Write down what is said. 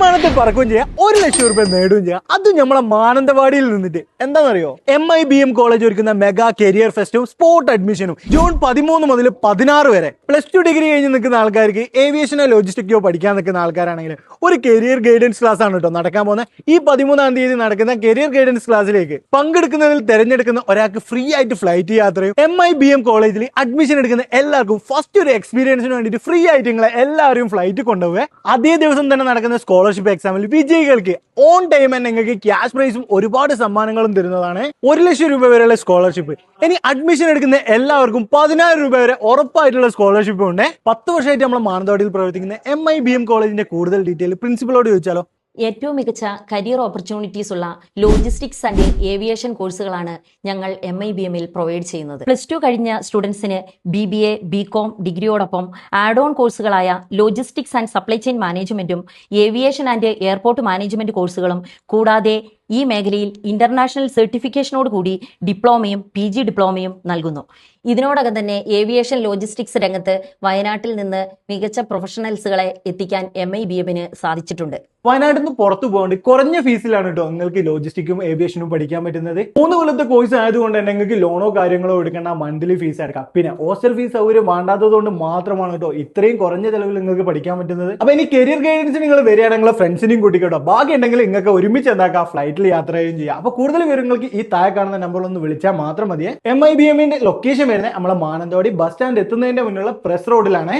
വിമാനത്തിൽ പറക്കുകയും ചെയ്യാം, 1,00,000 രൂപ നേടുകയും ചെയ്യാം. അതും നമ്മളെ മാനന്തവാടിയിൽ നിന്നിട്ട്. എന്താണെന്നറിയോ, MIBM കോളേജ് ഒരുക്കുന്ന മെഗാ കരിയർ ഫെസ്റ്റും സ്പോട്ട് അഡ്മിഷനും ജൂൺ 13 മുതൽ 16 വരെ. +2 ഡിഗ്രി കഴിഞ്ഞ് നിൽക്കുന്ന ആൾക്കാർക്ക് ഏവിയേഷനോ ലോജിസ്റ്റിക്കോ പഠിക്കാൻ നിൽക്കുന്ന ആൾക്കാരാണെങ്കിൽ ഒരു കരിയർ ഗൈഡൻസ് ക്ലാസ് ആണ് കേട്ടോ നടക്കാൻ പോകുന്നത്. ഈ 13-ാം തീയതി നടക്കുന്ന കരിയർ ഗൈഡൻസ് ക്ലാസ്സിലേക്ക് പങ്കെടുക്കുന്നതിൽ തിരഞ്ഞെടുക്കുന്ന ഒരാൾക്ക് ഫ്രീ ആയിട്ട് ഫ്ലൈറ്റ് യാത്രയും MIBM കോളേജിൽ അഡ്മിഷൻ എടുക്കുന്ന എല്ലാവർക്കും ഫസ്റ്റ് ഒരു എക്സ്പീരിയൻസിന് വേണ്ടിയിട്ട് ഫ്രീ ആയിട്ട് നിങ്ങളെ എല്ലാവരും ഫ്ലൈറ്റ് കൊണ്ടുപോവുക. അതേ ദിവസം തന്നെ നടക്കുന്ന സ്കോളർഷിപ്പ് എക്സാമിൽ വിജയികൾക്ക് ഓൺ ടൈം തന്നെ നിങ്ങൾക്ക് ക്യാഷ് പ്രൈസും ഒരുപാട് സമ്മാനങ്ങളും തരുന്നതാണ്. 1,00,000 രൂപ വരെയുള്ള സ്കോളർഷിപ്പ്. ഇനി അഡ്മിഷൻ എടുക്കുന്ന എല്ലാവർക്കും 10,000 രൂപ വരെ ഉറപ്പായിട്ടുള്ള സ്കോളർഷിപ്പ് ഉണ്ട്. 10 വർഷമായിട്ട് നമ്മൾ മാനന്തവാടിയിൽ പ്രവർത്തിക്കുന്ന MIBM കോളേജിന്റെ കൂടുതൽ ഡീറ്റെയിൽ പ്രിൻസിപ്പലോട് ചോദിച്ചാലോ? ഏറ്റവും മികച്ച കരിയർ ഓപ്പർച്യൂണിറ്റീസ് ഉള്ള ലോജിസ്റ്റിക്സ് ആൻഡ് ഏവിയേഷൻ കോഴ്സുകളാണ് ഞങ്ങൾ MIBM-ൽ പ്രൊവൈഡ് ചെയ്യുന്നത്. +2 കഴിഞ്ഞ സ്റ്റുഡൻസിന് BBA, BCom ഡിഗ്രിയോടൊപ്പം ആഡ് ഓൺ കോഴ്സുകളായ ലോജിസ്റ്റിക്സ് ആൻഡ് സപ്ലൈ ചെയിൻ മാനേജ്മെന്റും ഏവിയേഷൻ ആൻഡ് എയർപോർട്ട് മാനേജ്മെന്റ് കോഴ്സുകളും കൂടാതെ ഈ മേഖലയിൽ ഇന്റർനാഷണൽ സർട്ടിഫിക്കേഷനോട് കൂടി ഡിപ്ലോമയും PG ഡിപ്ലോമയും നൽകുന്നു. ഇതിനോടകം തന്നെ ഏവിയേഷൻ ലോജിസ്റ്റിക്സ് രംഗത്ത് വയനാട്ടിൽ നിന്ന് മികച്ച പ്രൊഫഷണൽസുകളെ എത്തിക്കാൻ MIBM-ന് സാധിച്ചിട്ടുണ്ട്. വയനാട്ടിൽ നിന്ന് പുറത്തു പോകാണ്ട് കുറഞ്ഞ ഫീസിലാണ് കേട്ടോ നിങ്ങൾക്ക് ലോജിസ്റ്റിക്കും ഏവിയേഷനും പഠിക്കാൻ പറ്റുന്നത്. 3 കൊല്ലത്തെ കോഴ്സ് ആയതുകൊണ്ട് തന്നെ നിങ്ങൾക്ക് ലോണോ കാര്യങ്ങളോ എടുക്കേണ്ട, മന്ത്ലി ഫീസ് അടക്കാം. പിന്നെ ഹോസ്റ്റൽ ഫീസ് സൗകര്യം വേണ്ടാത്തത് കൊണ്ട് മാത്രമാണ് കേട്ടോ ഇത്രയും കുറഞ്ഞ ചെലവിൽ നിങ്ങൾക്ക് പഠിക്കാൻ പറ്റുന്നത്. അപ്പൊ ഇനി കരിയർ ഗൈഡൻസ് നിങ്ങൾ വരികയാണെങ്കിൽ ഫ്രണ്ട്സിനെയും കൂട്ടിക്കോട്ടോ. ബാക്കി ഉണ്ടെങ്കിൽ നിങ്ങൾക്ക് ഒരുമിച്ച് എന്താക്കാം, ഫ്ലൈറ്റിൽ യാത്ര ചെയ്യുകയും ചെയ്യാം. അപ്പൊ കൂടുതൽ വിവരങ്ങൾക്ക് ഈ താഴെ കാണുന്ന നമ്പറിൽ ഒന്ന് വിളിച്ചാൽ മാത്രം മതിയെ. MIBM-ന്റെ ലൊക്കേഷൻ വരുന്നത് നമ്മളെ മാനന്തവാടി ബസ് സ്റ്റാൻഡ് എത്തുന്നതിന്റെ മുന്നുള്ള പ്രസ് റോഡിലാണ്.